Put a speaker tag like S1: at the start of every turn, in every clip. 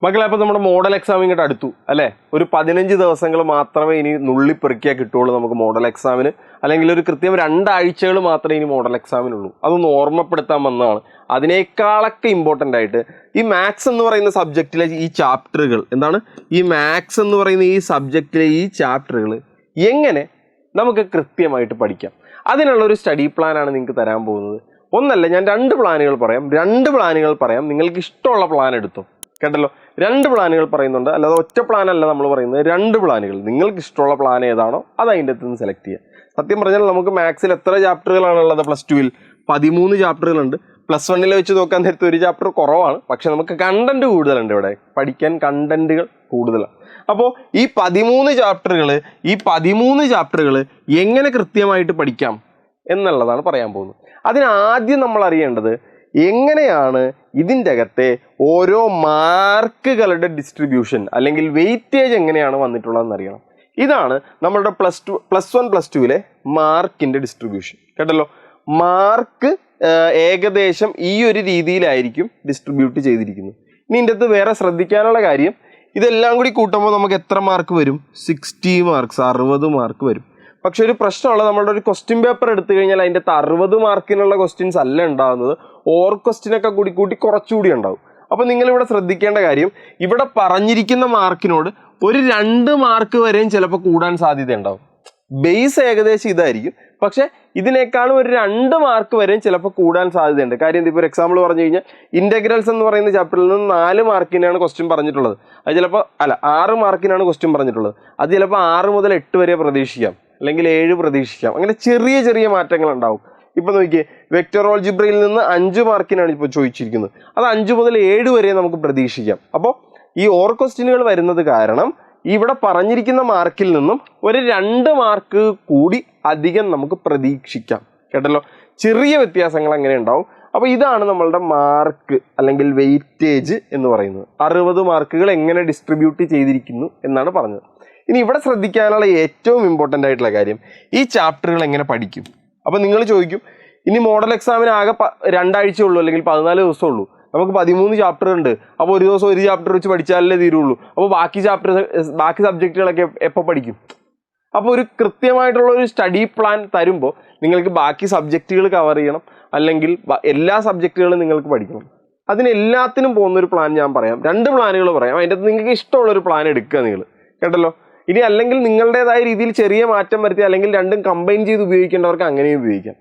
S1: മക്കളെ, അപ്പോൾ നമ്മുടെ മോഡൽ എക്സാം ഇങ്ങോട്ട് അടുത്തു അല്ലേ? ഒരു 15 ദിവസങ്ങൾ മാത്രമേ ഇനി നുള്ളിപ്പെറുക്കിയാൽ കിട്ടുള്ളൂ നമുക്ക് മോഡൽ എക്സാമിന്. അല്ലെങ്കിൽ ഒരു കൃത്യം 2 ആഴ്ചകൾ മാത്രമേ ഇനി മോഡൽ എക്സാമിനുള്ളൂ. അതൊന്ന് ഓർമ്മപ്പെടുത്താൻ വന്നതാണ്. അതിനേക്കാളൊക്കെ ഇമ്പോർട്ടൻ്റ് ആയിട്ട് ഈ മാത്സ് എന്ന് പറയുന്ന സബ്ജക്റ്റിലെ ഈ ചാപ്റ്ററുകൾ, എന്താണ് ഈ മാത്സ് എന്ന് പറയുന്ന ഈ സബ്ജക്റ്റിലെ ഈ ചാപ്റ്ററുകൾ എങ്ങനെ നമുക്ക് കൃത്യമായിട്ട് പഠിക്കാം, അതിനുള്ള ഒരു സ്റ്റഡി പ്ലാനാണ് നിങ്ങൾക്ക് തരാൻ പോകുന്നത്. ഒന്നല്ല, ഞാൻ 2 പ്ലാനുകൾ പറയാം. നിങ്ങൾക്ക് ഇഷ്ടമുള്ള പ്ലാൻ എടുത്തോ, കേട്ടല്ലോ. 2 പ്ലാനുകൾ പറയുന്നുണ്ട്, അല്ലാതെ ഒറ്റ പ്ലാനല്ല നമ്മൾ പറയുന്നത്. 2 പ്ലാനുകൾ, നിങ്ങൾക്ക് ഇഷ്ടമുള്ള പ്ലാൻ ഏതാണോ അത് അതിൻ്റെ അകത്ത് നിന്ന് സെലക്ട് ചെയ്യുക. സത്യം പറഞ്ഞാൽ നമുക്ക് മാത്സിൽ എത്ര ചാപ്റ്ററുകളാണുള്ളത്? +2 13 ചാപ്റ്ററുകളുണ്ട്. +1 വെച്ച് നോക്കാൻ നേരത്തെ ഒരു ചാപ്റ്റർ കുറവാണ്, പക്ഷെ നമുക്ക് കണ്ടന്റ് കൂടുതലുണ്ട്. ഇവിടെ പഠിക്കാൻ കണ്ടന്റുകൾ കൂടുതലാണ്. അപ്പോൾ ഈ 13 ചാപ്റ്ററുകൾ എങ്ങനെ കൃത്യമായിട്ട് പഠിക്കാം എന്നുള്ളതാണ് പറയാൻ പോകുന്നത്. അതിനാദ്യം നമ്മൾ അറിയേണ്ടത് എങ്ങനെയാണ് ഇതിൻ്റെ അകത്തെ ഓരോ മാർക്കുകളുടെ ഡിസ്ട്രിബ്യൂഷൻ അല്ലെങ്കിൽ വെയിറ്റേജ് എങ്ങനെയാണ് വന്നിട്ടുള്ളതെന്ന് അറിയണം. ഇതാണ് നമ്മളുടെ +1 +2 മാർക്കിൻ്റെ ഡിസ്ട്രിബ്യൂഷൻ, കേട്ടല്ലോ. മാർക്ക് ഏകദേശം ഈ ഒരു രീതിയിലായിരിക്കും ഡിസ്ട്രിബ്യൂട്ട് ചെയ്തിരിക്കുന്നത്. ഇനി ഇതിൻ്റെ അകത്ത് വേറെ ശ്രദ്ധിക്കാനുള്ള കാര്യം, ഇതെല്ലാം കൂടി കൂട്ടുമ്പോൾ നമുക്ക് എത്ര മാർക്ക് വരും? 60 മാർക്സ്, 60 മാർക്ക് വരും. പക്ഷെ ഒരു പ്രശ്നമുള്ളത്, നമ്മളുടെ ഒരു ക്വസ്റ്റ്യൻ പേപ്പർ എടുത്തു കഴിഞ്ഞാൽ അതിൻ്റെ 60 മാർക്കിനുള്ള ക്വസ്റ്റ്യൻസ് അല്ല ഉണ്ടാകുന്നത്, ഓർ ക്വസ്റ്റ്യനൊക്കെ കൂടി കുറച്ചുകൂടി ഉണ്ടാവും. അപ്പോൾ നിങ്ങളിവിടെ ശ്രദ്ധിക്കേണ്ട കാര്യം, ഇവിടെ പറഞ്ഞിരിക്കുന്ന മാർക്കിനോട് ഒരു 2 മാർക്ക് വരെയും ചിലപ്പോൾ കൂടാൻ സാധ്യതയുണ്ടാവും. ബേസ് ഏകദേശം ഇതായിരിക്കും, പക്ഷെ ഇതിനേക്കാളും ഒരു 2 മാർക്ക് വരെയും ചിലപ്പോൾ കൂടാൻ സാധ്യതയുണ്ട്. കാര്യം ഇപ്പോൾ ഒരു എക്സാമ്പിൾ പറഞ്ഞു കഴിഞ്ഞാൽ, ഇൻ്റഗ്രൽസ് എന്ന് പറയുന്ന ചാപ്റ്ററിൽ നിന്ന് 4 മാർക്കിനാണ് ക്വസ്റ്റ്യൻ പറഞ്ഞിട്ടുള്ളത്. അത് ചിലപ്പോൾ 6 മാർക്കിനാണ് ക്വസ്റ്റ്യൻ പറഞ്ഞിട്ടുള്ളത്. അത് ചിലപ്പോൾ 6 മുതൽ 8 വരെ പ്രതീക്ഷിക്കാം, അല്ലെങ്കിൽ 7 പ്രതീക്ഷിക്കാം. അങ്ങനെ ചെറിയ മാറ്റങ്ങൾ ഉണ്ടാവും. ഇപ്പൊ നോക്കിയേ, വെക്ടർ ഓൾജിബ്രയിൽ നിന്ന് 5 മാർക്കിനാണ് ഇപ്പോൾ ചോദിച്ചിരിക്കുന്നത്. അത് 5 മുതൽ 7 വരെ നമുക്ക് പ്രതീക്ഷിക്കാം. അപ്പോൾ ഈ ഓർ ക്വസ്റ്റ്യനുകൾ വരുന്നത് കാരണം ഇവിടെ പറഞ്ഞിരിക്കുന്ന മാർക്കിൽ നിന്നും ഒരു 2 മാർക്ക് കൂടി അധികം നമുക്ക് പ്രതീക്ഷിക്കാം, കേട്ടല്ലോ. ചെറിയ വ്യത്യാസങ്ങൾ അങ്ങനെ ഉണ്ടാവും. അപ്പോൾ ഇതാണ് നമ്മളുടെ മാർക്ക് അല്ലെങ്കിൽ വെയിറ്റേജ് എന്ന് പറയുന്നത്. 60 മാർക്കുകൾ എങ്ങനെ ഡിസ്ട്രിബ്യൂട്ട് ചെയ്തിരിക്കുന്നു എന്നാണ് പറഞ്ഞത്. ഇനി ഇവിടെ ശ്രദ്ധിക്കാനുള്ള ഏറ്റവും ഇമ്പോർട്ടൻ്റ് ആയിട്ടുള്ള കാര്യം, ഈ ചാപ്റ്ററുകൾ എങ്ങനെ പഠിക്കും. അപ്പോൾ നിങ്ങൾ ചോദിക്കും, ഇനി മോഡൽ എക്സാമിന് ആകെ 2 ആഴ്ച ഉള്ളൂ, അല്ലെങ്കിൽ 14 ദിവസം ഉള്ളൂ, നമുക്ക് 13 ചാപ്റ്റർ ഉണ്ട്, അപ്പോൾ ഒരു ദിവസം ഒരു ചാപ്റ്റർ വെച്ച് പഠിച്ചാലേ തീരുള്ളൂ, അപ്പോൾ ബാക്കി സബ്ജക്റ്റുകളൊക്കെ എപ്പോൾ പഠിക്കും? അപ്പോൾ ഒരു കൃത്യമായിട്ടുള്ള ഒരു സ്റ്റഡി പ്ലാൻ തരുമ്പോൾ നിങ്ങൾക്ക് ബാക്കി സബ്ജക്റ്റുകൾ കവർ ചെയ്യണം, അല്ലെങ്കിൽ എല്ലാ സബ്ജക്റ്റുകളും നിങ്ങൾക്ക് പഠിക്കണം. അതിനെല്ലാത്തിനും പോകുന്നൊരു പ്ലാൻ ഞാൻ പറയാം. 2 പ്ലാനുകൾ പറയാം. അതിൻ്റെ അകത്ത് നിങ്ങൾക്ക് ഇഷ്ടമുള്ളൊരു പ്ലാൻ എടുക്കുക നിങ്ങൾ, കേട്ടല്ലോ. ഇനി അല്ലെങ്കിൽ നിങ്ങളുടേതായ രീതിയിൽ ചെറിയ മാറ്റം വരുത്തി, അല്ലെങ്കിൽ രണ്ടും കമ്പൈൻ ചെയ്ത് ഉപയോഗിക്കേണ്ടവർക്ക് അങ്ങനെയും ഉപയോഗിക്കാം.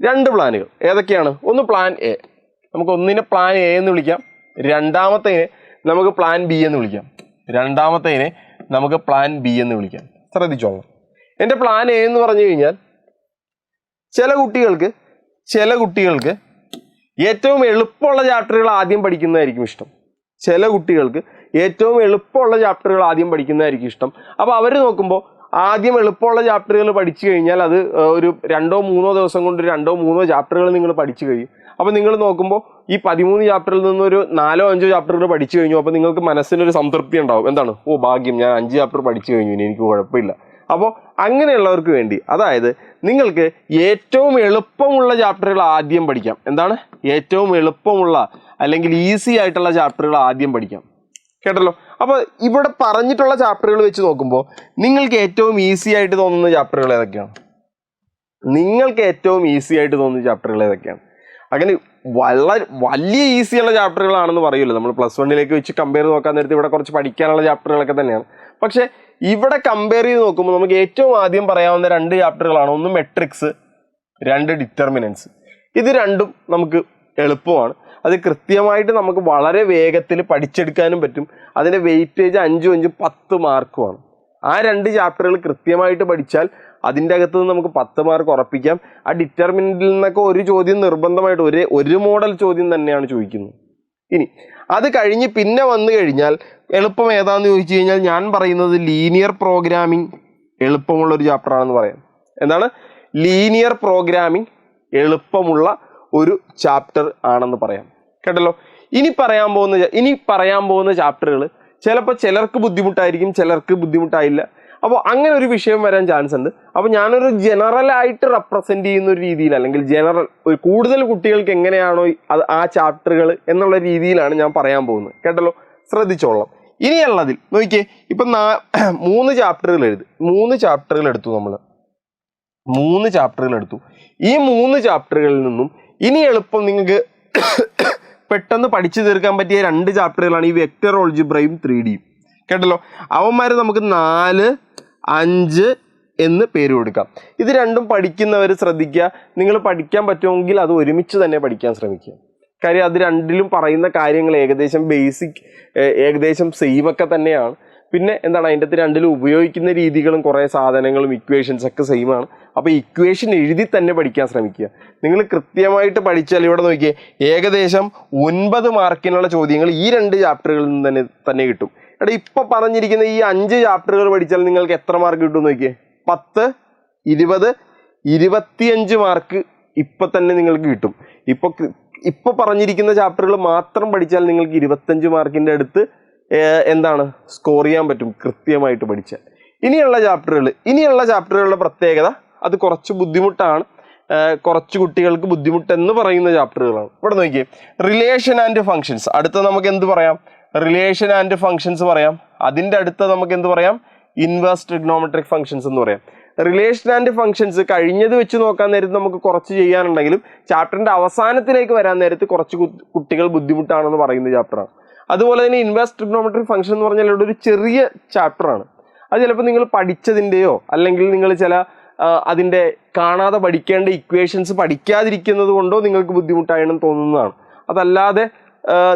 S1: 2 പ്ലാനുകൾ ഏതൊക്കെയാണ്? ഒന്ന് പ്ലാൻ എ, നമുക്ക് ഒന്നിനെ പ്ലാൻ എ എന്ന് വിളിക്കാം. രണ്ടാമത്തേനെ നമുക്ക് പ്ലാൻ ബി എന്ന് വിളിക്കാം. ശ്രദ്ധിച്ചോളാം. എൻ്റെ പ്ലാൻ എ എന്ന് പറഞ്ഞു കഴിഞ്ഞാൽ, ചില കുട്ടികൾക്ക് ഏറ്റവും എളുപ്പമുള്ള ചാപ്റ്ററുകൾ ആദ്യം പഠിക്കുന്നതായിരിക്കും ഇഷ്ടം. അപ്പോൾ അവർ നോക്കുമ്പോൾ ആദ്യം എളുപ്പമുള്ള ചാപ്റ്ററുകൾ പഠിച്ചു കഴിഞ്ഞാൽ അത് ഒരു 2-3 ദിവസം കൊണ്ട് 2-3 ചാപ്റ്ററുകൾ നിങ്ങൾ പഠിച്ചു കഴിയും. അപ്പോൾ നിങ്ങൾ നോക്കുമ്പോൾ ഈ 13 ചാപ്റ്ററിൽ നിന്നൊരു 4-5 ചാപ്റ്ററുകൾ പഠിച്ചു കഴിഞ്ഞു. അപ്പോൾ നിങ്ങൾക്ക് മനസ്സിനൊരു സംതൃപ്തി ഉണ്ടാവും. എന്താണ്? ഓ ഭാഗ്യം, ഞാൻ 5 ചാപ്റ്റർ പഠിച്ചു കഴിഞ്ഞു, ഇനി എനിക്ക് കുഴപ്പമില്ല. അപ്പോൾ അങ്ങനെയുള്ളവർക്ക് വേണ്ടി, അതായത് നിങ്ങൾക്ക് ഏറ്റവും എളുപ്പമുള്ള ചാപ്റ്ററുകൾ ആദ്യം പഠിക്കാം. എന്താണ്? ഏറ്റവും എളുപ്പമുള്ള അല്ലെങ്കിൽ ഈസി ആയിട്ടുള്ള ചാപ്റ്ററുകൾ ആദ്യം പഠിക്കാം, കേട്ടല്ലോ. അപ്പോൾ ഇവിടെ പറഞ്ഞിട്ടുള്ള ചാപ്റ്ററുകൾ വെച്ച് നോക്കുമ്പോൾ നിങ്ങൾക്ക് ഏറ്റവും ഈസി ആയിട്ട് തോന്നുന്ന ചാപ്റ്ററുകൾ ഏതൊക്കെയാണ്? അങ്ങനെ വലിയ ഈസിയുള്ള ചാപ്റ്ററുകളാണെന്ന് പറയൂല്ലോ. നമ്മൾ +1 വെച്ച് കമ്പയർ നോക്കാൻ നേരത്തെ ഇവിടെ കുറച്ച് പഠിക്കാനുള്ള ചാപ്റ്ററുകളൊക്കെ തന്നെയാണ്. പക്ഷെ ഇവിടെ കമ്പയർ ചെയ്ത് നോക്കുമ്പോൾ നമുക്ക് ഏറ്റവും ആദ്യം പറയാവുന്ന 2 ചാപ്റ്ററുകളാണ്. ഒന്ന് മെട്രിക്സ്, 2 ഡിറ്റർമിനൻസ്. ഇത് രണ്ടും നമുക്ക് എളുപ്പമാണ്. അത് കൃത്യമായിട്ട് നമുക്ക് വളരെ വേഗത്തിൽ പഠിച്ചെടുക്കാനും പറ്റും. അതിൻ്റെ വെയിറ്റേജ് 5 10 മാർക്കുമാണ്. ആ 2 ചാപ്റ്ററുകൾ കൃത്യമായിട്ട് പഠിച്ചാൽ അതിൻ്റെ അകത്ത് നിന്ന് നമുക്ക് 10 മാർക്ക് ഉറപ്പിക്കാം. ആ ഡിറ്റർമിനൻറ്റിൽ നിന്നൊക്കെ ഒരു ചോദ്യം നിർബന്ധമായിട്ട് ഒരു മോഡൽ ചോദ്യം തന്നെയാണ് ചോദിക്കുന്നത്. ഇനി അത് കഴിഞ്ഞ് പിന്നെ വന്നു കഴിഞ്ഞാൽ എളുപ്പം ഏതാണെന്ന് ചോദിച്ചു കഴിഞ്ഞാൽ ഞാൻ പറയുന്നത് ലീനിയർ പ്രോഗ്രാമിംഗ് എളുപ്പമുള്ളൊരു ചാപ്റ്ററാണെന്ന് പറയാം. എന്താണ്? ലീനിയർ പ്രോഗ്രാമിംഗ് എളുപ്പമുള്ള ഒരു ചാപ്റ്റർ ആണെന്ന് പറയാം, കേട്ടല്ലോ. ഇനി പറയാൻ പോകുന്ന ചാപ്റ്ററുകൾ ചിലപ്പോൾ ചിലർക്ക് ബുദ്ധിമുട്ടായിരിക്കും, ചിലർക്ക് ബുദ്ധിമുട്ടായില്ല. അപ്പോൾ അങ്ങനെ ഒരു വിഷയം വരാൻ ചാൻസ് ഉണ്ട്. അപ്പോൾ ഞാനൊരു ജനറലായിട്ട് റെപ്രസെൻറ്റ് ചെയ്യുന്ന ഒരു രീതിയിൽ, അല്ലെങ്കിൽ ഒരു കൂടുതൽ കുട്ടികൾക്ക് എങ്ങനെയാണോ ആ ചാപ്റ്ററുകൾ എന്നുള്ള രീതിയിലാണ് ഞാൻ പറയാൻ പോകുന്നത്, കേട്ടല്ലോ. ശ്രദ്ധിച്ചോളാം. ഇനിയുള്ളതിൽ നോക്കിയേ, ഇപ്പം 3 ചാപ്റ്ററുകൾ എഴുതി, 3 ചാപ്റ്ററുകൾ എടുത്തു നമ്മൾ, 3 ചാപ്റ്ററുകൾ എടുത്തു. ഈ 3 ചാപ്റ്ററുകളിൽ നിന്നും ഇനി എളുപ്പം നിങ്ങൾക്ക് പെട്ടെന്ന് പഠിച്ചു തീർക്കാൻ പറ്റിയ 2 ചാപ്റ്ററുകളാണ് ഈ വെക്റ്റർ ഓൾജിബ്രയും 3Dയും. കേട്ടല്ലോ, അവന്മാർ നമുക്ക് 4, 5 എന്ന് പേര് കൊടുക്കാം. ഇത് രണ്ടും പഠിക്കുന്നവർ ശ്രദ്ധിക്കുക, നിങ്ങൾ പഠിക്കാൻ പറ്റുമെങ്കിൽ അത് ഒരുമിച്ച് തന്നെ പഠിക്കാൻ ശ്രമിക്കുക. കാര്യം അത് രണ്ടിലും പറയുന്ന കാര്യങ്ങൾ ഏകദേശം ബേസിക്, ഏകദേശം സെയിമൊക്കെ തന്നെയാണ്. പിന്നെ എന്താണ്, അതിൻ്റെ അകത്ത് രണ്ടിലും ഉപയോഗിക്കുന്ന രീതികളും കുറേ സാധനങ്ങളും ഇക്വേഷൻസ് ഒക്കെ സെയിമാണ്. അപ്പോൾ ഇക്വേഷൻ എഴുതി തന്നെ പഠിക്കാൻ ശ്രമിക്കുക. നിങ്ങൾ കൃത്യമായിട്ട് പഠിച്ചാൽ ഇവിടെ നോക്കിയേ, ഏകദേശം 9 മാർക്കിനുള്ള ചോദ്യങ്ങൾ ഈ 2 ചാപ്റ്ററുകളിൽ നിന്ന് തന്നെ കിട്ടും. എടാ ഇപ്പോൾ പറഞ്ഞിരിക്കുന്ന ഈ 5 ചാപ്റ്ററുകൾ പഠിച്ചാൽ നിങ്ങൾക്ക് എത്ര മാർക്ക് കിട്ടും നോക്കിയേ? 10, 20, 25 മാർക്ക് ഇപ്പം തന്നെ നിങ്ങൾക്ക് കിട്ടും. ഇപ്പോൾ പറഞ്ഞിരിക്കുന്ന ചാപ്റ്ററുകൾ മാത്രം പഠിച്ചാൽ നിങ്ങൾക്ക് 25 മാർക്കിൻ്റെ അടുത്ത് എന്താണ് സ്കോർ ചെയ്യാൻ പറ്റും കൃത്യമായിട്ട് പഠിച്ചാൽ. ഇനിയുള്ള ചാപ്റ്ററുകളുടെ പ്രത്യേകത അത് കുറച്ച് ബുദ്ധിമുട്ടാണ്, കുറച്ച് കുട്ടികൾക്ക് ബുദ്ധിമുട്ടെന്ന് പറയുന്ന ചാപ്റ്ററുകളാണ്. ഇവിടെ നോക്കിയേ, റിലേഷൻ ആൻഡ് ഫങ്ഷൻസ്. അടുത്ത നമുക്ക് എന്ത് പറയാം? റിലേഷൻ ആൻഡ് ഫങ്ഷൻസ് പറയാം. അതിൻ്റെ അടുത്ത നമുക്ക് എന്ത് പറയാം? ഇൻവേഴ്സ് ട്രിഗ്നോമെട്രിക് ഫങ്ഷൻസ് എന്ന് പറയാം. റിലേഷൻ ആൻഡ് ഫങ്ഷൻസ് കഴിഞ്ഞത് വെച്ച് നോക്കാൻ നേരത്ത് നമുക്ക് കുറച്ച് ചെയ്യാനുണ്ടെങ്കിലും ചാപ്റ്ററിൻ്റെ അവസാനത്തിലേക്ക് വരാൻ നേരത്ത് കുറച്ച് കുട്ടികൾ ബുദ്ധിമുട്ടാണെന്ന് പറയുന്ന ചാപ്റ്ററാണ്. അതുപോലെ തന്നെ ഇൻവേഴ്സ് ട്രിഗ്നോമെട്രിക് ഫംഗ്ഷൻ എന്ന് പറഞ്ഞാൽ ഇവിടെ ഒരു ചെറിയ ചാപ്റ്ററാണ്. അത് ചിലപ്പോൾ നിങ്ങൾ പഠിച്ചതിൻ്റെയോ അല്ലെങ്കിൽ നിങ്ങൾ ചില അതിൻ്റെ കാണാതെ പഠിക്കേണ്ട ഇക്വേഷൻസ് പഠിക്കാതിരിക്കുന്നത് കൊണ്ടോ നിങ്ങൾക്ക് ബുദ്ധിമുട്ടായെന്ന് തോന്നുന്നതാണ്. അതല്ലാതെ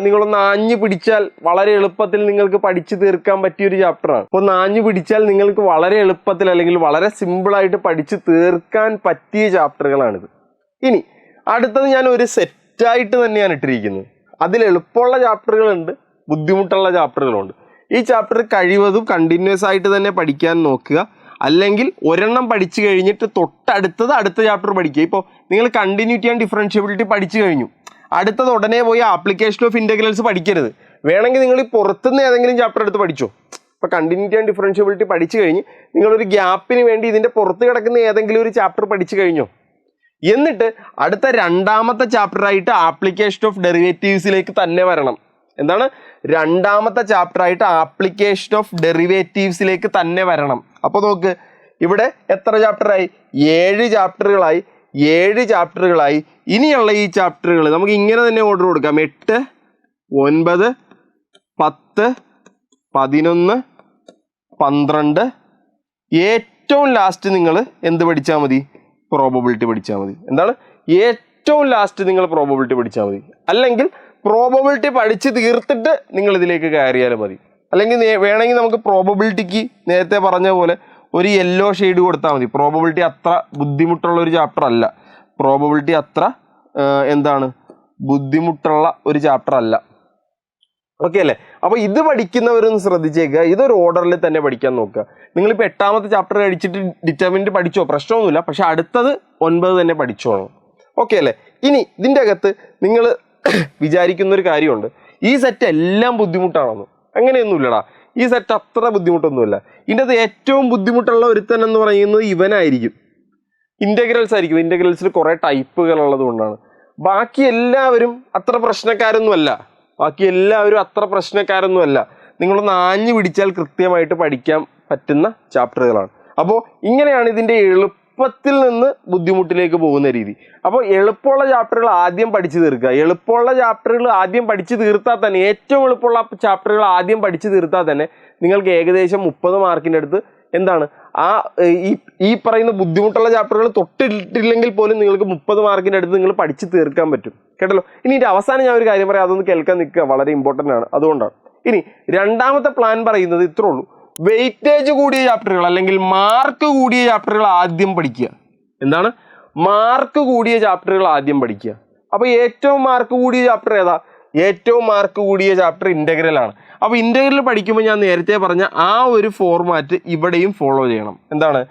S1: നിങ്ങളൊന്ന് ആഞ്ഞു പിടിച്ചാൽ വളരെ എളുപ്പത്തിൽ നിങ്ങൾക്ക് പഠിച്ചു തീർക്കാൻ പറ്റിയൊരു ചാപ്റ്ററാണ്. അപ്പോൾ ഒന്ന് ആഞ്ഞു പിടിച്ചാൽ നിങ്ങൾക്ക് വളരെ എളുപ്പത്തിൽ അല്ലെങ്കിൽ വളരെ സിമ്പിളായിട്ട് പഠിച്ചു തീർക്കാൻ പറ്റിയ ചാപ്റ്ററുകളാണിത്. ഇനി അടുത്തത് ഞാൻ ഒരു സെറ്റായിട്ട് തന്നെയാണ് ഇട്ടിരിക്കുന്നത്. അതിൽ എളുപ്പമുള്ള ചാപ്റ്ററുകളുണ്ട്, ബുദ്ധിമുട്ടുള്ള ചാപ്റ്ററുകളുണ്ട്. ഈ ചാപ്റ്റർ കഴിവതും കണ്ടിന്യൂസ് ആയിട്ട് തന്നെ പഠിക്കാൻ നോക്കുക. അല്ലെങ്കിൽ ഒരെണ്ണം പഠിച്ചു കഴിഞ്ഞിട്ട് തൊട്ടടുത്തത് അടുത്ത ചാപ്റ്റർ പഠിക്കുക. ഇപ്പോൾ നിങ്ങൾ കണ്ടിന്യൂറ്റി ആൻഡ് ഡിഫറൻഷ്യബിലിറ്റി പഠിച്ചു കഴിഞ്ഞു, അടുത്തത് ഉടനെ പോയി ആപ്ലിക്കേഷൻ ഓഫ് ഇൻ്റഗ്രൽസ് പഠിക്കരുത്. വേണമെങ്കിൽ നിങ്ങൾ ഈ പുറത്തുനിന്ന് ഏതെങ്കിലും ചാപ്റ്റർ എടുത്ത് പഠിച്ചോ. ഇപ്പോൾ കണ്ടിന്യൂറ്റി ആൻഡ് ഡിഫറൻഷ്യബിലിറ്റി പഠിച്ചു കഴിഞ്ഞ് നിങ്ങളൊരു ഗ്യാപ്പിന് വേണ്ടി ഇതിൻ്റെ പുറത്ത് കിടക്കുന്ന ഏതെങ്കിലും ഒരു ചാപ്റ്റർ പഠിച്ചു കഴിഞ്ഞോ, എന്നിട്ട് അടുത്ത 2ാമത്തെ ചാപ്റ്ററായിട്ട് ആപ്ലിക്കേഷൻ ഓഫ് ഡെറിവേറ്റീവ്സിലേക്ക് തന്നെ വരണം. എന്താണ് 2ാമത്തെ ചാപ്റ്ററായിട്ട് ആപ്ലിക്കേഷൻ ഓഫ് ഡെറിവേറ്റീവ്സിലേക്ക് തന്നെ വരണം. അപ്പോൾ നോക്ക്, ഇവിടെ എത്ര ചാപ്റ്ററായി? 7 ചാപ്റ്ററുകളായി. 7 ചാപ്റ്ററുകളായി. ഇനിയുള്ള ഈ ചാപ്റ്ററുകൾ നമുക്ക് ഇങ്ങനെ തന്നെ ഓർഡർ കൊടുക്കാം: 8, 9, 10, 11, 12. ഏറ്റവും ലാസ്റ്റ് നിങ്ങൾ എന്ത് പഠിച്ചാൽ മതി? പ്രോബബിലിറ്റി പഠിച്ചാൽ മതി. എന്താണ് ഏറ്റവും ലാസ്റ്റ് നിങ്ങൾ പ്രോബബിലിറ്റി പഠിച്ചാൽ മതി. അല്ലെങ്കിൽ പ്രോബബിലിറ്റി പഠിച്ച് തീർത്തിട്ട് നിങ്ങൾ ഇതിലേക്ക് കയറിയാലും മതി. അല്ലെങ്കിൽ വേണമെങ്കിൽ നമുക്ക് പ്രോബബിലിറ്റിക്ക് നേരത്തെ പറഞ്ഞ പോലെ ഒരു യെല്ലോ ഷെയ്ഡ് കൊടുത്താൽ മതി. പ്രോബബിലിറ്റി അത്ര ബുദ്ധിമുട്ടുള്ള ഒരു ചാപ്റ്റർ അല്ല. പ്രോബബിലിറ്റി അത്ര ബുദ്ധിമുട്ടുള്ള ഒരു ചാപ്റ്റർ അല്ല. ഓക്കെ അല്ലേ? അപ്പോൾ ഇത് പഠിക്കുന്നവരൊന്ന് ശ്രദ്ധിച്ചേക്കുക, ഇതൊരു ഓർഡറിൽ തന്നെ പഠിക്കാൻ നോക്കുക. നിങ്ങളിപ്പോൾ 8ാമത്തെ ചാപ്റ്റർ കഴിച്ചിട്ട് ഡിറ്റർമിനൻ്റ് പഠിച്ചോ, പ്രശ്നമൊന്നുമില്ല. പക്ഷെ അടുത്തത് 9 തന്നെ പഠിച്ചോളൂ. ഓക്കെ അല്ലേ? ഇനി ഇതിൻ്റെ അകത്ത് നിങ്ങൾ വിചാരിക്കുന്നൊരു കാര്യമുണ്ട്, ഈ സെറ്റ് എല്ലാം ബുദ്ധിമുട്ടാണെന്ന്. അങ്ങനെയൊന്നുമില്ലടാ, ഈ സെറ്റ് അത്ര ബുദ്ധിമുട്ടൊന്നുമില്ല. ഇതിൻ്റെ അകത്ത് ഏറ്റവും ബുദ്ധിമുട്ടുള്ള ഒരുത്തൻ എന്ന് പറയുന്നത് ഇവനായിരിക്കും, ഇൻ്റഗ്രൽസ് ആയിരിക്കും. ഇൻ്റഗ്രൽസിൽ കുറേ ടൈപ്പുകളുള്ളത് കൊണ്ടാണ്. ബാക്കി എല്ലാവരും അത്ര പ്രശ്നക്കാരൊന്നുമല്ല. നിങ്ങളൊന്ന് ആഞ്ഞു പിടിച്ചാൽ കൃത്യമായിട്ട് പഠിക്കാൻ പറ്റുന്ന ചാപ്റ്ററുകളാണ്. അപ്പോൾ ഇങ്ങനെയാണ് ഇതിൻ്റെ എളുപ്പത്തിൽ നിന്ന് ബുദ്ധിമുട്ടിലേക്ക് പോകുന്ന രീതി. അപ്പോൾ എളുപ്പമുള്ള ചാപ്റ്ററുകൾ ആദ്യം പഠിച്ചു തീർക്കുക. എളുപ്പമുള്ള ചാപ്റ്ററുകൾ ആദ്യം പഠിച്ചു തീർത്താൽ തന്നെ, ഏറ്റവും എളുപ്പമുള്ള ചാപ്റ്ററുകൾ ആദ്യം പഠിച്ചു തീർത്താൽ തന്നെ നിങ്ങൾക്ക് ഏകദേശം 30 മാർക്കിൻ്റെ അടുത്ത് എന്താണ് ഈ പറയുന്ന ബുദ്ധിമുട്ടുള്ള ചാപ്റ്ററുകൾ തൊട്ടിട്ടില്ലെങ്കിൽ പോലും നിങ്ങൾക്ക് 30 മാർക്കിൻ്റെ അടുത്ത് നിങ്ങൾ പഠിച്ചു തീർക്കാൻ പറ്റും. കേട്ടല്ലോ? ഇനി ഇതിൻ്റെ അവസാനം ഞാൻ ഒരു കാര്യം പറയാം, അതൊന്ന് കേൾക്കാൻ നിൽക്കുക, വളരെ ഇമ്പോർട്ടൻ്റ് ആണ്. അതുകൊണ്ടാണ് ഇനി 2ാമത്തെ പ്ലാൻ പറയുന്നത് ഇത്രേ ഉള്ളൂ: വെയിറ്റേജ് കൂടിയ ചാപ്റ്ററുകൾ അല്ലെങ്കിൽ മാർക്ക് കൂടിയ ചാപ്റ്ററുകൾ ആദ്യം പഠിക്കുക. എന്താണ്? മാർക്ക് കൂടിയ ചാപ്റ്ററുകൾ ആദ്യം പഠിക്കുക. അപ്പോൾ ഏറ്റവും മാർക്ക് കൂടിയ ചാപ്റ്റർ ഏതാ? ഏറ്റവും മാർക്ക് കൂടിയ ചാപ്റ്റർ ഇൻ്റഗ്രലാണ്. അപ്പോൾ ഇൻ്റഗ്രൽ പഠിക്കുമ്പോൾ ഞാൻ നേരത്തെ പറഞ്ഞ ആ ഒരു ഫോർമാറ്റ് ഇവിടെയും ഫോളോ ചെയ്യണം. എന്താണ്?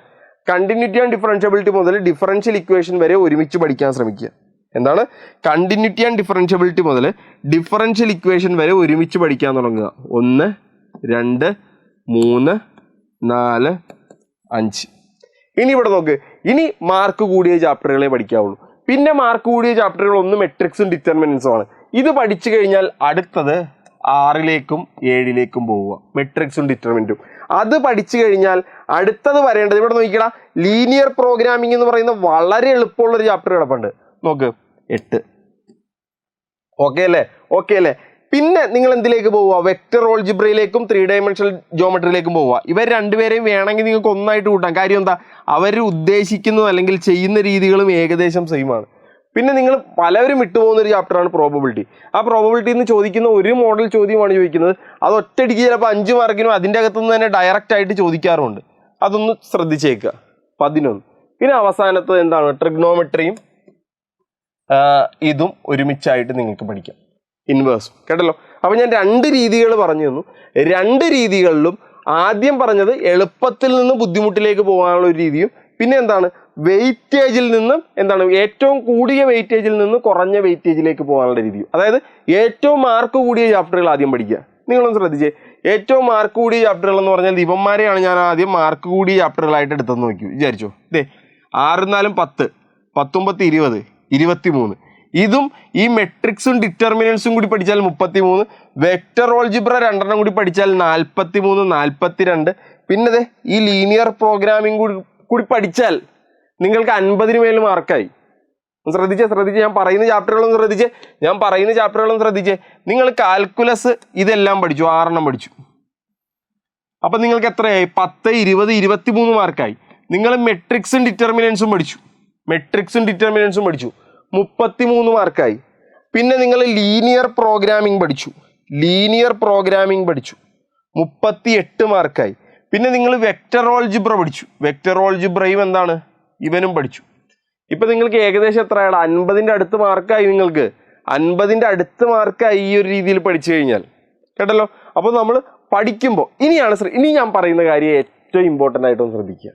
S1: കണ്ടിന്യൂറ്റി ആൻഡ് ഡിഫറൻഷ്യബിലിറ്റി മുതൽ ഡിഫറൻഷ്യൽ ഇക്വേഷൻ വരെ ഒരുമിച്ച് പഠിക്കാൻ ശ്രമിക്കുക. എന്താണ്? കണ്ടിന്യൂറ്റി ആൻഡ് ഡിഫറൻഷ്യബിലിറ്റി മുതൽ ഡിഫറൻഷ്യൽ ഇക്വേഷൻ വരെ ഒരുമിച്ച് പഠിക്കാൻ തുടങ്ങുക. 1, 2, 3, 4, 5. ഇനി ഇവിടെ നോക്ക്, ഇനി മാർക്ക് കൂടിയ ചാപ്റ്ററുകളെ പഠിക്കാവുള്ളൂ. പിന്നെ മാർക്ക് കൂടിയ ചാപ്റ്ററുകൾ ഒന്ന് മെട്രിക്സും ഡിറ്റർമിനൻസും ആണ്. ഇത് പഠിച്ചു കഴിഞ്ഞാൽ അടുത്തത് 6ലേക്കും 7ലേക്കും പോവുക, മെട്രിക്സും ഡിറ്റർമിനന്റും. അത് പഠിച്ചു കഴിഞ്ഞാൽ അടുത്തത് വരേണ്ടത് ഇവിടെ നോക്കിക്കടാ, ലീനിയർ പ്രോഗ്രാമിംഗ് എന്ന് പറയുന്ന വളരെ എളുപ്പമുള്ളൊരു ചാപ്റ്റർ കിടപ്പുണ്ട്. നോക്ക് 8. ഓക്കെ അല്ലേ? പിന്നെ നിങ്ങൾ എന്തിലേക്ക് പോവുക? വെക്ടർ ഓൾജിബ്രയിലേക്കും 3 ഡയമെൻഷണൽ ജോമെട്രിയിലേക്കും പോവുക. ഇവർ രണ്ടുപേരെയും വേണമെങ്കിൽ നിങ്ങൾക്ക് ഒന്നായിട്ട് കൂട്ടാം. കാര്യം എന്താ? അവർ ഉദ്ദേശിക്കുന്നത് അല്ലെങ്കിൽ ചെയ്യുന്ന രീതികളും ഏകദേശം സെയിം ആണ്. പിന്നെ നിങ്ങൾ പലവരും വിട്ടുപോകുന്ന ഒരു ചാപ്റ്ററാണ് പ്രോബബിലിറ്റി. ആ പ്രോബബിലിറ്റിയിൽ നിന്ന് ചോദിക്കുന്ന ഒരു മോഡൽ ചോദ്യമാണ് ചോദിക്കുന്നത്. അത് ഒറ്റയടിക്ക് ചിലപ്പോൾ 5 മാർക്കിനും അതിൻ്റെ അകത്തുനിന്ന് തന്നെ ഡയറക്റ്റ് ആയിട്ട് ചോദിക്കാറുണ്ട്. അതൊന്ന് ശ്രദ്ധിച്ചേക്കുക. 11. പിന്നെ അവസാനത്തത് എന്താണ്? ട്രിഗ്നോമെട്രിയും ഇതും ഒരുമിച്ചായിട്ട് നിങ്ങൾക്ക് പഠിക്കാം, ഇൻവേഴ്സും. കേട്ടല്ലോ? അപ്പോൾ ഞാൻ 2 രീതികൾ പറഞ്ഞു തന്നു. 2 രീതികളിലും ആദ്യം പറഞ്ഞത് എളുപ്പത്തിൽ നിന്ന് ബുദ്ധിമുട്ടിലേക്ക് പോകാനുള്ള ഒരു രീതിയും, പിന്നെ എന്താണ് വെയിറ്റേജിൽ നിന്നും എന്താണ് ഏറ്റവും കൂടിയ വെയിറ്റേജിൽ നിന്ന് കുറഞ്ഞ വെയിറ്റേജിലേക്ക് പോകാനുള്ള രീതിയും. അതായത് ഏറ്റവും മാർക്ക് കൂടിയ ചാപ്റ്ററുകൾ ആദ്യം പഠിക്കുക. നിങ്ങളൊന്ന് ശ്രദ്ധിച്ചേ, ഏറ്റവും മാർക്ക് കൂടിയ ചാപ്റ്ററുകൾ എന്ന് പറഞ്ഞാൽ ഇവന്മാരെയാണ് ഞാൻ ആദ്യം മാർക്ക് കൂടിയ ചാപ്റ്ററുകളായിട്ട് എടുത്തെന്ന് നോക്കി വിചാരിച്ചോ. 6 4 10, 19 20, 23. ഇതും ഈ മെട്രിക്സും ഡിറ്റർമിനൻസും കൂടി പഠിച്ചാൽ 33, വെക്ടർ ഓൾജിബ്ര 2 കൂടി പഠിച്ചാൽ 43, 42. പിന്നെ ഈ ലീനിയർ പ്രോഗ്രാമിംഗ് കൂടി പഠിച്ചാൽ നിങ്ങൾക്ക് 50-ന് മേൽ മാർക്കായി. ശ്രദ്ധിച്ചേ, ഞാൻ പറയുന്ന ചാപ്റ്ററുകളൊന്നും ശ്രദ്ധിച്ചേ. നിങ്ങൾ കാൽക്കുലസ് ഇതെല്ലാം പഠിച്ചു, 6 പഠിച്ചു. അപ്പം നിങ്ങൾക്ക് എത്രയായി? 10, 20, 23 മാർക്കായി. നിങ്ങൾ മെട്രിക്സും ഡിറ്റർമിനൻസും പഠിച്ചു, 33 മാർക്കായി. പിന്നെ നിങ്ങൾ ലീനിയർ പ്രോഗ്രാമിംഗ് പഠിച്ചു, 38 മാർക്കായി. പിന്നെ നിങ്ങൾ വെക്ടർ ഓൾജിബ്ര പഠിച്ചു, വെക്ടർ ഓൾജിബ്രയും എന്താണ് ഇവനും പഠിച്ചു. ഇപ്പം നിങ്ങൾക്ക് ഏകദേശം എത്രയാണ്? 50-ൻ്റെ അടുത്ത് മാർക്കായി. നിങ്ങൾക്ക് 50-ൻ്റെ അടുത്ത് മാർക്കായി ഈ ഒരു രീതിയിൽ പഠിച്ചു കഴിഞ്ഞാൽ. കേട്ടല്ലോ? അപ്പോൾ നമ്മൾ പഠിക്കുമ്പോൾ ഇനി ഞാൻ പറയുന്ന കാര്യം ഏറ്റവും ഇമ്പോർട്ടൻ്റ് ആയിട്ടൊന്ന് ശ്രദ്ധിക്കുക.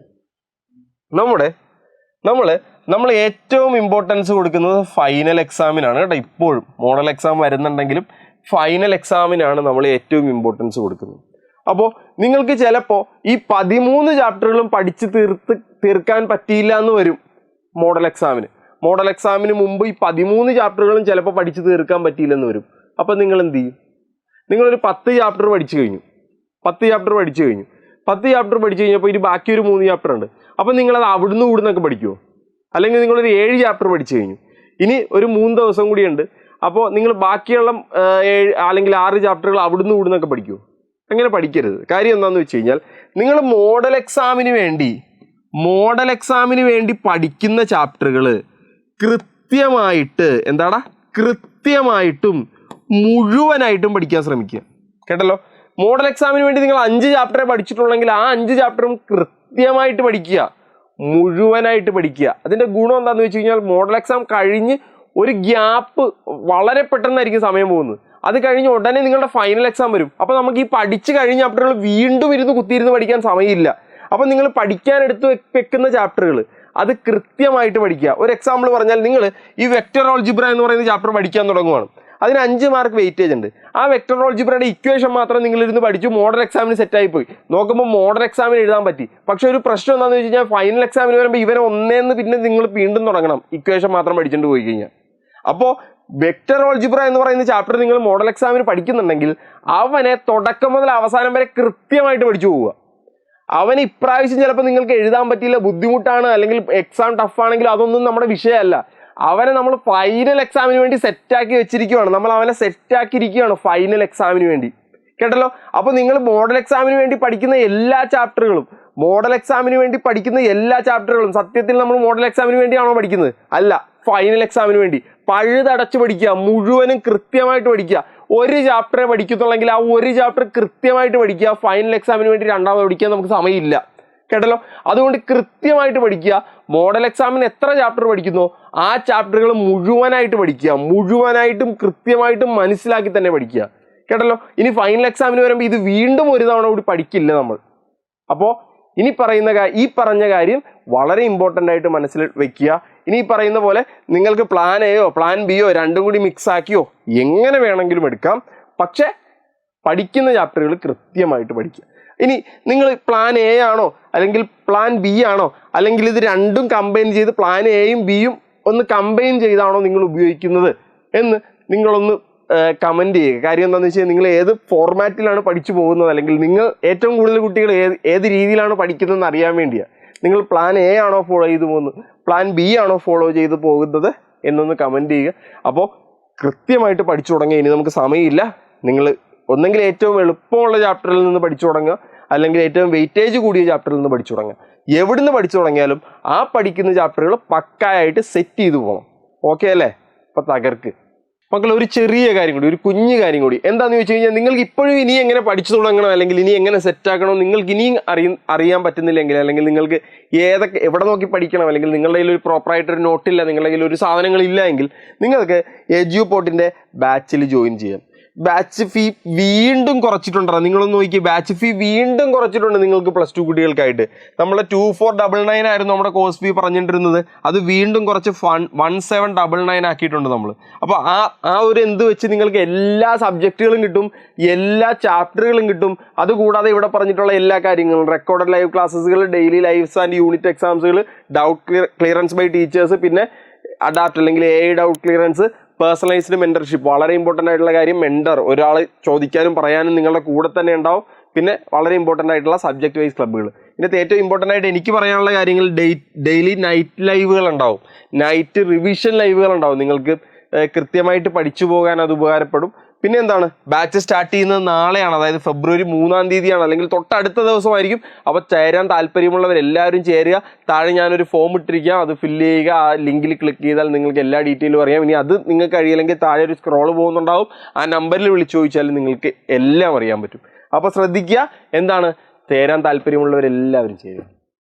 S1: നമ്മൾ ഏറ്റവും ഇമ്പോർട്ടൻസ് കൊടുക്കുന്നത് ഫൈനൽ എക്സാമിനാണ് കേട്ടോ. ഇപ്പോഴും മോഡൽ എക്സാം വരുന്നുണ്ടെങ്കിലും ഫൈനൽ എക്സാമിനാണ് നമ്മൾ ഏറ്റവും ഇമ്പോർട്ടൻസ് കൊടുക്കുന്നത്. അപ്പോൾ നിങ്ങൾക്ക് ചിലപ്പോൾ ഈ 13 ചാപ്റ്ററുകളും പഠിച്ച് തീർക്കാൻ പറ്റിയില്ല എന്ന് വരും മോഡൽ എക്സാമിന് മുമ്പ് ഈ 13 ചാപ്റ്ററുകളും ചിലപ്പോൾ പഠിച്ച് തീർക്കാൻ പറ്റിയില്ലെന്ന് വരും. അപ്പോൾ നിങ്ങൾ എന്ത് ചെയ്യും? നിങ്ങളൊരു 10 ചാപ്റ്റർ പഠിച്ചു കഴിഞ്ഞു. 10 ചാപ്റ്റർ പഠിച്ചു കഴിഞ്ഞപ്പോൾ ഇനി ബാക്കി ഒരു 3 ചാപ്റ്റർ ഉണ്ട്. അപ്പോൾ നിങ്ങളത് അവിടുന്ന് ഇവിടുന്നൊക്കെ പഠിക്കുമോ? അല്ലെങ്കിൽ നിങ്ങളൊരു 7 ചാപ്റ്റർ പഠിച്ചു കഴിഞ്ഞു, ഇനി ഒരു 3 ദിവസം കൂടിയുണ്ട്. അപ്പോൾ നിങ്ങൾ ബാക്കിയുള്ള 7 അല്ലെങ്കിൽ 6 ചാപ്റ്ററുകൾ അവിടുന്ന് ഇവിടുന്നൊക്കെ പഠിക്കുമോ? അങ്ങനെ പഠിക്കരുത്. കാര്യം എന്താണെന്ന് വെച്ച് കഴിഞ്ഞാൽ നിങ്ങൾ മോഡൽ എക്സാമിന് വേണ്ടി പഠിക്കുന്ന ചാപ്റ്ററുകൾ കൃത്യമായിട്ടും മുഴുവനായിട്ടും പഠിക്കാൻ ശ്രമിക്കുക. കേട്ടല്ലോ? മോഡൽ എക്സാമിന് വേണ്ടി നിങ്ങൾ 5 ചാപ്റ്ററെ പഠിച്ചിട്ടുള്ളെങ്കിൽ ആ 5 ചാപ്റ്ററും കൃത്യമായിട്ട് പഠിക്കുക, മുഴുവനായിട്ട് പഠിക്കുക. അതിൻ്റെ ഗുണം എന്താണെന്ന് വെച്ച് കഴിഞ്ഞാൽ മോഡൽ എക്സാം കഴിഞ്ഞ് ഒരു ഗ്യാപ്പ് വളരെ പെട്ടെന്നായിരിക്കും സമയം പോകുന്നത്. അത് കഴിഞ്ഞ് ഉടനെ നിങ്ങളുടെ ഫൈനൽ എക്സാം വരും. അപ്പോൾ നമുക്ക് ഈ പഠിച്ച് കഴിഞ്ഞ ചാപ്റ്ററുകൾ വീണ്ടും കുത്തിയിരുന്ന് പഠിക്കാൻ സമയമില്ല. അപ്പോൾ നിങ്ങൾ പഠിക്കാൻ എടുത്ത് വെക്കുന്ന ചാപ്റ്ററുകൾ അത് കൃത്യമായിട്ട് പഠിക്കുക. ഒരു എക്സാമ്പിൾ പറഞ്ഞാൽ, നിങ്ങൾ ഈ വെക്ടർ ഓൾജിബ്ര എന്ന് പറയുന്ന ചാപ്റ്റർ പഠിക്കാൻ തുടങ്ങുവാണ്. അതിന് 5 മാർക്ക് വെയിറ്റേജ് ഉണ്ട്. ആ വെക്ടർ ഓൾജിബ്രയുടെ ഇക്വേഷൻ മാത്രം നിങ്ങളിരുന്ന് പഠിച്ചു, മോഡൽ എക്സാമിന് സെറ്റായി പോയി. നോക്കുമ്പോൾ മോഡൽ എക്സാമിന് എഴുതാൻ പറ്റി. പക്ഷേ ഒരു പ്രശ്നം എന്താണെന്ന് വെച്ച് കഴിഞ്ഞാൽ ഫൈനൽ എക്സാമിന് വരുമ്പോൾ ഇവരെ ഒന്നേന്ന് പിന്നെ നിങ്ങൾ വീണ്ടും തുടങ്ങണം, ഇക്വേഷൻ മാത്രം പഠിച്ചുകൊണ്ട് പോയി കഴിഞ്ഞാൽ. അപ്പോൾ വെക്ടർ ഓൾജിബ്ര എന്ന് പറയുന്ന ചാപ്റ്റർ നിങ്ങൾ മോഡൽ എക്സാമിന് പഠിക്കുന്നുണ്ടെങ്കിൽ അവനെ തുടക്കം മുതൽ അവസാനം വരെ കൃത്യമായിട്ട് പഠിച്ചു പോവുക. അവന് ഇപ്രാവശ്യം ചിലപ്പോൾ നിങ്ങൾക്ക് എഴുതാൻ പറ്റിയില്ല, ബുദ്ധിമുട്ടാണ്, അല്ലെങ്കിൽ എക്സാം ടഫാണെങ്കിൽ അതൊന്നും നമ്മുടെ വിഷയമല്ല. അവനെ നമ്മൾ ഫൈനൽ എക്സാമിന് വേണ്ടി സെറ്റാക്കി വെച്ചിരിക്കുകയാണ്. നമ്മൾ അവനെ സെറ്റാക്കിയിരിക്കുകയാണ് ഫൈനൽ എക്സാമിന് വേണ്ടി. കേട്ടല്ലോ? അപ്പോൾ നിങ്ങൾ മോഡൽ എക്സാമിന് വേണ്ടി പഠിക്കുന്ന എല്ലാ ചാപ്റ്ററുകളും സത്യത്തിൽ നമ്മൾ മോഡൽ എക്സാമിന് വേണ്ടിയാണോ പഠിക്കുന്നത്? അല്ല, ഫൈനൽ എക്സാമിന് വേണ്ടി. പഴുതടച്ച് പഠിക്കുക, മുഴുവനും കൃത്യമായിട്ട് പഠിക്കുക. ഒരു ചാപ്റ്ററെ പഠിക്കത്തുള്ളെങ്കിൽ ആ ഒരു ചാപ്റ്റർ കൃത്യമായിട്ട് പഠിക്കുക. ഫൈനൽ എക്സാമിന് വേണ്ടി രണ്ടാമത് പഠിക്കാൻ നമുക്ക് സമയമില്ല. കേട്ടല്ലോ? അതുകൊണ്ട് കൃത്യമായിട്ട് പഠിക്കുക. മോഡൽ എക്സാമിന് എത്ര ചാപ്റ്റർ പഠിക്കുന്നോ ആ ചാപ്റ്ററുകൾ മുഴുവനായിട്ട് പഠിക്കുക, മുഴുവനായിട്ടും കൃത്യമായിട്ടും മനസ്സിലാക്കി തന്നെ പഠിക്കുക. കേട്ടല്ലോ? ഇനി ഫൈനൽ എക്സാമിന് വരുമ്പോൾ ഇത് വീണ്ടും ഒരു തവണ കൂടി പഠിക്കില്ല നമ്മൾ. അപ്പോൾ ഈ പറഞ്ഞ കാര്യം വളരെ ഇമ്പോർട്ടൻ്റ് ആയിട്ട് മനസ്സിൽ വെക്കുക. ഇനി പറയുന്ന പോലെ നിങ്ങൾക്ക് പ്ലാൻ എയോ പ്ലാൻ ബിയോ രണ്ടും കൂടി മിക്സ് ആക്കിയോ എങ്ങനെ വേണമെങ്കിലും എടുക്കാം. പക്ഷേ പഠിക്കുന്ന ചാപ്റ്ററുകൾ കൃത്യമായിട്ട് പഠിക്കുക. ഇനി നിങ്ങൾ പ്ലാൻ എ ആണോ അല്ലെങ്കിൽ പ്ലാൻ ബി ആണോ അല്ലെങ്കിൽ ഇത് രണ്ടും കമ്പൈൻ ചെയ്ത് പ്ലാൻ എയും ബിയും ഒന്ന് കമ്പൈൻ ചെയ്താണോ നിങ്ങൾ ഉപയോഗിക്കുന്നത് എന്ന് നിങ്ങളൊന്ന് കമൻറ്റ് ചെയ്യുക. കാര്യം എന്താണെന്ന് വെച്ചാൽ നിങ്ങൾ ഏത് ഫോർമാറ്റിലാണ് പഠിച്ചു പോകുന്നത്, അല്ലെങ്കിൽ നിങ്ങൾ ഏറ്റവും കൂടുതൽ കുട്ടികൾ ഏത് രീതിയിലാണ് പഠിക്കുന്നതെന്ന് അറിയാൻ വേണ്ടിയാണ്. നിങ്ങൾ പ്ലാൻ എ ആണോ ഫോളോ ചെയ്ത് പോകുന്നത്, പ്ലാൻ ബി ആണോ ഫോളോ ചെയ്ത് പോകുന്നത് എന്നൊന്ന് കമൻറ്റ് ചെയ്യുക. അപ്പോൾ കൃത്യമായിട്ട് പഠിച്ചു തുടങ്ങുക. ഇനി നമുക്ക് സമയമില്ല. നിങ്ങൾ ഒന്നെങ്കിൽ ഏറ്റവും എളുപ്പമുള്ള ചാപ്റ്ററിൽ നിന്ന് പഠിച്ചു തുടങ്ങുക, അല്ലെങ്കിൽ ഏറ്റവും വെയിറ്റേജ് കൂടിയ ചാപ്റ്ററിൽ നിന്ന് പഠിച്ചു തുടങ്ങുക. എവിടുന്ന് പഠിച്ചു തുടങ്ങിയാലും ആ പഠിക്കുന്ന ചാപ്റ്ററുകൾ പക്കായിട്ട് സെറ്റ് ചെയ്തു പോകണം. ഓക്കെ അല്ലേ? അപ്പം തകർക്ക് മക്കൾ. ഒരു ചെറിയ കാര്യം കൂടി, ഒരു കുഞ്ഞു കാര്യം കൂടി എന്താണെന്ന് ചോദിച്ചു കഴിഞ്ഞാൽ, നിങ്ങൾക്ക് ഇപ്പോഴും ഇനി എങ്ങനെ പഠിച്ചു തുടങ്ങണം, അല്ലെങ്കിൽ ഇനി എങ്ങനെ സെറ്റാക്കണം നിങ്ങൾക്ക് ഇനിയും അറിയാൻ പറ്റുന്നില്ലെങ്കിൽ, അല്ലെങ്കിൽ നിങ്ങൾക്ക് എവിടെ നോക്കി പഠിക്കണം, അല്ലെങ്കിൽ നിങ്ങളുടെ കയ്യിൽ ഒരു പ്രോപ്പറായിട്ടൊരു നോട്ടില്ല, നിങ്ങളുടെ കയ്യിൽ ഒരു സാധനങ്ങളില്ല എങ്കിൽ നിങ്ങൾക്ക് എഡ്യൂപോർട്ടിൻ്റെ ബാച്ചിൽ ജോയിൻ ചെയ്യാം. ബാച്ച് ഫീ വീണ്ടും കുറച്ചിട്ടുണ്ടോ? നിങ്ങളൊന്ന് നോക്കി, ബാച്ച് ഫീ വീണ്ടും കുറച്ചിട്ടുണ്ട് നിങ്ങൾക്ക് +2 കുട്ടികൾക്കായിട്ട്. നമ്മൾ 2499 ആയിരുന്നു നമ്മുടെ കോഴ്സ് ഫീ പറഞ്ഞിട്ടിരുന്നത്. അത് വീണ്ടും കുറച്ച് 1799 ആക്കിയിട്ടുണ്ട് നമ്മൾ. അപ്പോൾ ആ ഒരു എന്ത് വെച്ച് നിങ്ങൾക്ക് എല്ലാ സബ്ജക്റ്റുകളും കിട്ടും, എല്ലാ ചാപ്റ്ററുകളും കിട്ടും. അതുകൂടാതെ ഇവിടെ പറഞ്ഞിട്ടുള്ള എല്ലാ കാര്യങ്ങളും, റെക്കോർഡഡ് ലൈവ് ക്ലാസ്സുകൾ, ഡെയിലി ലൈവ്സ് ആൻഡ് യൂണിറ്റ് എക്സാംസുകൾ, ഡൗട്ട് ക്ലിയറൻസ് ബൈ ടീച്ചേഴ്സ്, പിന്നെ അഡാപ്റ്റ് അല്ലെങ്കിൽ AI doubt clearance, personalised mentorship. വളരെ ഇമ്പോർട്ടൻ്റ് ആയിട്ടുള്ള കാര്യം, മെൻറ്റർ ഒരാൾ ചോദിക്കാനും പറയാനും നിങ്ങളുടെ കൂടെ തന്നെ ഉണ്ടാവും. പിന്നെ വളരെ ഇമ്പോർട്ടൻ്റ് ആയിട്ടുള്ള സബ്ജക്റ്റ് വൈസ് ക്ലബ്ബുകൾ. ഇതിനകത്ത് ഏറ്റവും ഇമ്പോർട്ടൻ്റ് ആയിട്ട് എനിക്ക് പറയാനുള്ള കാര്യങ്ങൾ, ഡെയിലി നൈറ്റ് ലൈവുകൾ ഉണ്ടാവും, നൈറ്റ് റിവിഷൻ ലൈവുകൾ ഉണ്ടാവും. നിങ്ങൾക്ക് കൃത്യമായിട്ട് പഠിച്ചു പോകാൻ അത് ഉപകാരപ്പെടും. പിന്നെ എന്താണ്, ബാച്ച് സ്റ്റാർട്ട് ചെയ്യുന്നത് നാളെയാണ്, അതായത് ഫെബ്രുവരി 3-ാം തീയതിയാണ്, അല്ലെങ്കിൽ തൊട്ടടുത്ത ദിവസമായിരിക്കും. അപ്പോൾ ചേരാൻ താല്പര്യമുള്ളവരെല്ലാവരും ചേരുക. താഴെ ഞാനൊരു ഫോം ഇട്ടിരിക്കാം, അത് ഫില്ല് ചെയ്യുക. ആ ലിങ്കിൽ ക്ലിക്ക് ചെയ്താൽ നിങ്ങൾക്ക് എല്ലാ ഡീറ്റെയിലും അറിയാം. ഇനി അത് നിങ്ങൾക്ക് കഴിയില്ലെങ്കിൽ താഴെ ഒരു സ്ക്രോൾ പോകുന്നുണ്ടാവും, ആ നമ്പറിൽ വിളിച്ചു ചോദിച്ചാൽ നിങ്ങൾക്ക് എല്ലാം അറിയാൻ പറ്റും. അപ്പോൾ ശ്രദ്ധിക്കുക, എന്താണ്, ചേരാൻ താല്പര്യമുള്ളവരെല്ലാവരും ചേരുക.